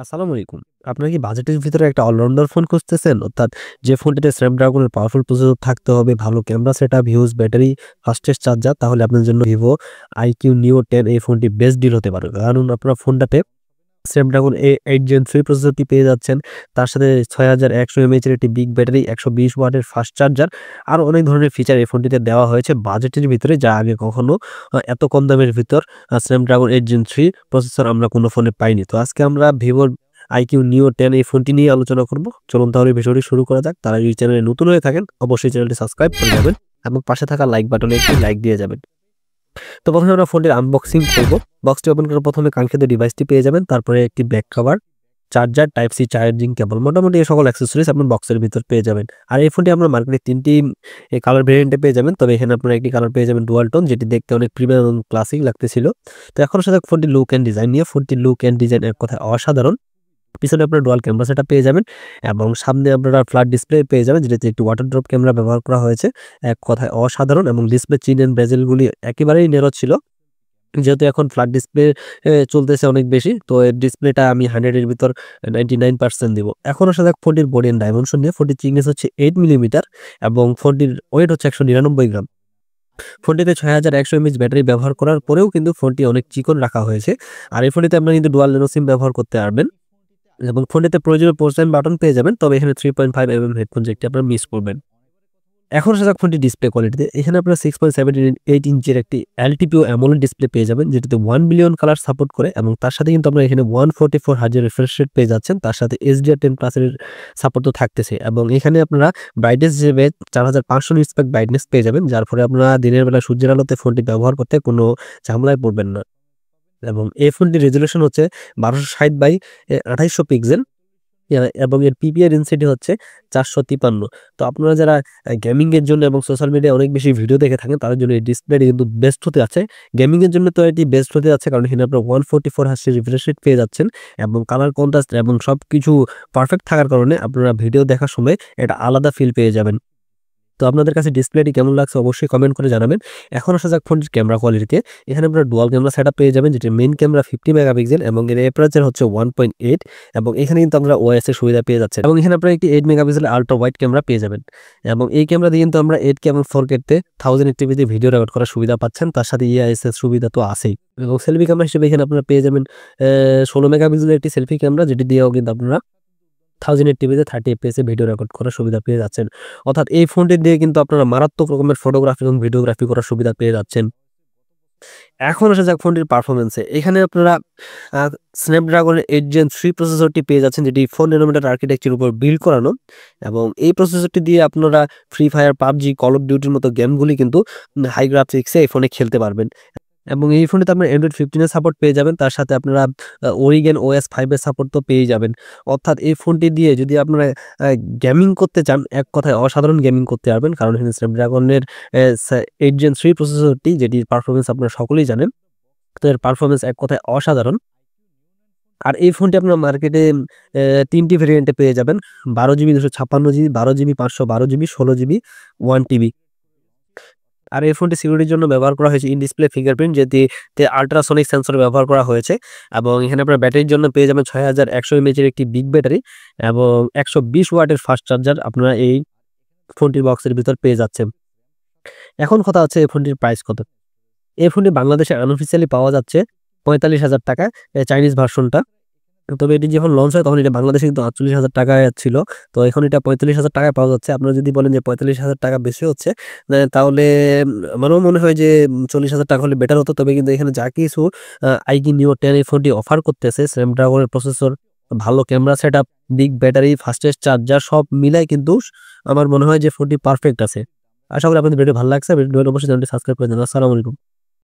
আসসালামু আলাইকুম। আপনার কি বাজেটের ভিতরে একটা অলরাউন্ডার ফোন খুঁজতেছেন? অর্থাৎ যে ফোনটিতে স্ন্যাপড্রাগনের পাওয়ারফুল প্রসেসর থাকতে হবে, ভালো camera setup, huge battery, fastest charger, তাহলে আপনার জন্য Vivo iQOO Neo 10 এই ফোনটি বেস্ট ডিল হতে পারে। কারণ আপনার ফোনটাতে স্ন্যাপড্রাগন 8 Gen 3 প্রসেসরটি পেয়ে যাচ্ছেন। তার সাথে 6100 mAh এর একটি বিগ ব্যাটারি, 120 ওয়াটের ফাস্ট চার্জার, আরো অনেক ধরনের ফিচার এই ফোনটিতে দেওয়া হয়েছে বাজেটের ভিতরে, যা আগে কখনো এত কম দামের ভিতর স্ন্যাপড্রাগন 8 Gen 3 প্রসেসর আমরা কোনো ফোনে পাইনি। তো আজকে আমরা Vivo iQOO Neo 10 এই ফোনটি নিয়ে আলোচনা করব। চলুন তাহলে ভিডিওটি শুরু করা যাক। তারা যদি চ্যানেলে নতুন হয়ে থাকেন, অবশ্যই চ্যানেলটি সাবস্ক্রাইব করে যাবেন এবং পাশে থাকা লাইক বাটনে একটি লাইক দিয়ে যাবেন। তো প্রথমে আমরা ফোনটির আনবক্সিং করব। বক্সটি ওপেন করে প্রথমে কাঙ্ক্ষিত ডিভাইসটি পেয়ে যাবেন, তারপরে একটি back cover, charger, type C charging cable, মোটামুটি এই সকল অ্যাক্সেসরিজ আপনার বক্সের ভিতর পেয়ে যাবেন। আর এই ফোনটি আপনার মার্কেটে 3টি কালার ভেরিয়েন্টে পেয়ে যাবেন, তবে এখানে আপনারা একটি কালার পেয়ে যাবেন ডুয়াল টোন, যেটি দেখতে অনেক প্রিমিয়াম এবং ক্লাসিক লাগতেছিল। তো এখন সাথে ফোনটি লুক অ্যান্ড ডিজাইন নিয়ে। ফোনটি লুক অ্যান্ড ডিজাইন এক কথায় অসাধারণ। পিছনে আপনার ডুয়াল ক্যামেরা সেটআপ পেয়ে যাবেন এবং সামনে আপনারা ফ্ল্যাট ডিসপ্লে পেয়ে যাবেন, যেটাতে একটি ওয়াটার ড্রপ ক্যামেরা ব্যবহার করা হয়েছে। এক কথায় অসাধারণ, এবং ডিসপ্লে চিন এন্ড বেজেলগুলি একেবারেই নেরো ছিল। যেহেতু এখন ফ্ল্যাট ডিসপ্লে চলতেছে অনেক বেশি, তো এর ডিসপ্লেটা আমি 100 এর ভিতর 99% দিব। এখন আসা যাক ফোনটির বডি এন্ড ডাইমেনশন নিয়ে। ফোনটির থিকনেস হচ্ছে 8 মিলিমিটার এবং ফোনটির ওয়েট হচ্ছে 199 গ্রাম। ফোনটিতে 6100 mAh ব্যাটারি ব্যবহার করার পরেও কিন্তু ফোনটি অনেক চিকন রাখা হয়েছে। আর এই ফোনটিতে আপনারা কিন্তু ডুয়াল ন্যানো সিম ব্যবহার করতে পারবেন এবং ফোনটিতে প্রয়োজনীয় পোর্ট টাইম বাটন পেয়ে যাবেন, তবে এখানে 3.5 হেডফোন জ্যাকটি আপনারা মিস করবেন। এখন আসা যাক ফোনটি ডিসপ্লে কোয়ালিটিতে। এখানে আপনারা 6.78 ইঞ্চির একটি LTPO অ্যামোলেড ডিসপ্লে পেয়ে যাবেন, যেটাতে 1 বিলিয়ন কালার সাপোর্ট করে, এবং তার সাথে কিন্তু আপনারা এখানে 144 হার্জ রিফ্রেশ রেট পেয়ে যাচ্ছেন। তার সাথে HDR10 প্লাস এর সাপোর্ট তো থাকতেছে, এবং এখানে আপনারা ব্রাইটনেস হিসেবে 4500 নিটস পার ব্রাইটনেস পেয়ে যাবেন, যার ফলে আপনারা দিনের বেলা সূর্যের আলোতে ফোনটি ব্যবহার করতে কোনো ঝামেলায় পড়বেন না। এবং এই ফোনটির রেজোলিউশন হচ্ছে 1260 বাই 2800 পিক্সেল, এবং এর পিপিআই ডেনসিটি হচ্ছে 453। তো আপনারা যারা গেমিং এর জন্য এবং সোশ্যাল মিডিয়ায় অনেক বেশি ভিডিও দেখে থাকেন, তাদের জন্য এই ডিসপ্লেটি কিন্তু বেস্ট হতে আছে। গেমিং এর জন্য তো এটি বেস্ট হতে যাচ্ছে, কারণ এখানে আপনারা 144 হার্জ রিফ্রেশ রেট পেয়ে যাচ্ছেন, এবং কালার কন্ট্রাস্ট এবং সবকিছু পারফেক্ট থাকার কারণে আপনারা ভিডিও দেখার সময় এটা আলাদা ফিল পেয়ে যাবেন। তো আপনাদের কাছে ডিসপ্লেটি কেমন লাগছে অবশ্যই কমেন্ট করে জানাবেন। এখন আসা যাক ফোনটির ক্যামেরা কোয়ালিটিতে। এখানে আপনারা ডুয়াল ক্যামেরা সেটআপ পেয়ে যাবেন, যেটা মেইন ক্যামেরা 50 মেগাপিক্সেল এবং এর অ্যাপারচার হচ্ছে 1.8, এবং এখানে কিন্তু আমরা ওএস এর সুবিধা পেয়ে যাচ্ছেন, এবং এখানে আপনারা একটি 8 মেগাপিক্সেল আল্ট্রা ওয়াইড ক্যামেরা পেয়ে যাবেন, এবং এই ক্যামেরা দিয়ে কিন্তু আমরা 8K এবং 4K তে 1080p তে ভিডিও রেকর্ড করার সুবিধা পাচ্ছেন। তার সাথে ইআইএস এর সুবিধা তো আছেই, এবং সেলফি ক্যামেরা হিসেবে এখানে আপনারা পেয়ে যাবেন 16 মেগাপিক্সেলের একটি সেলফি ক্যামেরা, যেটি দিয়েও কিন্তু আপনারা 1080p তে 30 fps এ ভিডিও রেকর্ড করার সুবিধা পেয়ে যাচ্ছেন। অর্থাৎ এই ফোনটি দিয়ে কিন্তু আপনারা মারাত্মক রকমের ফটোগ্রাফি এবং ভিডিওগ্রাফি করার সুবিধা পেয়ে যাচ্ছেন। এখন আসা যাক ফোনটির পারফরম্যান্সে। এখানে আপনারা স্ন্যাপড্রাগনের 8 Gen 3 প্রসেসরটি পেয়ে যাচ্ছেন, যেটি 4 ন্যানোমিটার আর্কিটেকচারের উপর বিল্ড করানো, এবং এই প্রসেসরটি দিয়ে আপনারা free fire, PUBG, call of ডিউটির মতো গেমগুলি কিন্তু হাই গ্রাফিক্সে এই ফোনে খেলতে পারবেন। এবং এই ফোনটিতে আপনারা Android 15 এর সাপোর্ট পেয়ে যাবেন। তার সাথে আপনারা Origin OS 5 এর সাপোর্ট তো পেয়েই যাবেন। অর্থাৎ এই ফোনটি দিয়ে যদি আপনারা গেমিং করতে চান, এক কথায় অসাধারণ গেমিং করতে পারবেন, কারণ এখানে স্ন্যাপড্রাগনের 8 Gen 3 প্রসেসরটি, যেটির পারফরম্যান্স আপনারা সকলেই জানেন। তো এর পারফরম্যান্স এক কথায় অসাধারণ। আর এই ফোনটি আপনারা মার্কেটে 3টি ভেরিয়েন্টে পেয়ে যাবেন। 12GB, 256GB, 12GB, 512GB, 16GB, 1TB। আর এই ফোনটি সিকিউরিটির জন্য ব্যবহার করা হয়েছে ইন ডিসপ্লে ফিঙ্গারপ্রিন্ট, যেটিতে আল্ট্রাসনিক সেন্সর ব্যবহার করা হয়েছে, এবং এখানে আপনারা ব্যাটারির জন্য পেয়ে যাবেন 6100 mAh এর একটি বিগ ব্যাটারি এবং 120 ওয়াটের ফাস্ট চার্জার আপনারা এই ফোনটির বক্সের ভিতর পেয়ে যাচ্ছেন। এখন কথা হচ্ছে এই ফোনটির প্রাইস কত। এই ফোনটি বাংলাদেশে আনঅফিসিয়ালি পাওয়া যাচ্ছে 45,000 টাকায়, চাইনিজ ভার্সনটা। তবে এটি যখন লঞ্চ হয় তখন এটা বাংলাদেশে কিন্তু 48,000 টাকায় ছিল। তো এখন এটা 45,000 টাকায় পাওয়া যাচ্ছে। আপনারা যদি বলেন যে 45,000 টাকা বেশি হচ্ছে, তাহলে আমারও মনে হয় যে 40,000 টাকা হলে বেটার হতো। তবে কিন্তু এখানে যা কিছু iQOO Neo 10 এই ফোনটি অফার করতেছে, স্ন্যাপড্রাগনের প্রসেসর, ভালো camera setup, big battery, fastest charger, সব মিলাই কিন্তু আমার মনে হয় যে ফোনটি পারফেক্ট আছে। আশা করি আপনাদের ভিডিও ভালো লাগছে। ভিডিওটি অবশ্যই চ্যানেলটি সাবস্ক্রাইব করে দেন। আসসালামু আলাইকুম।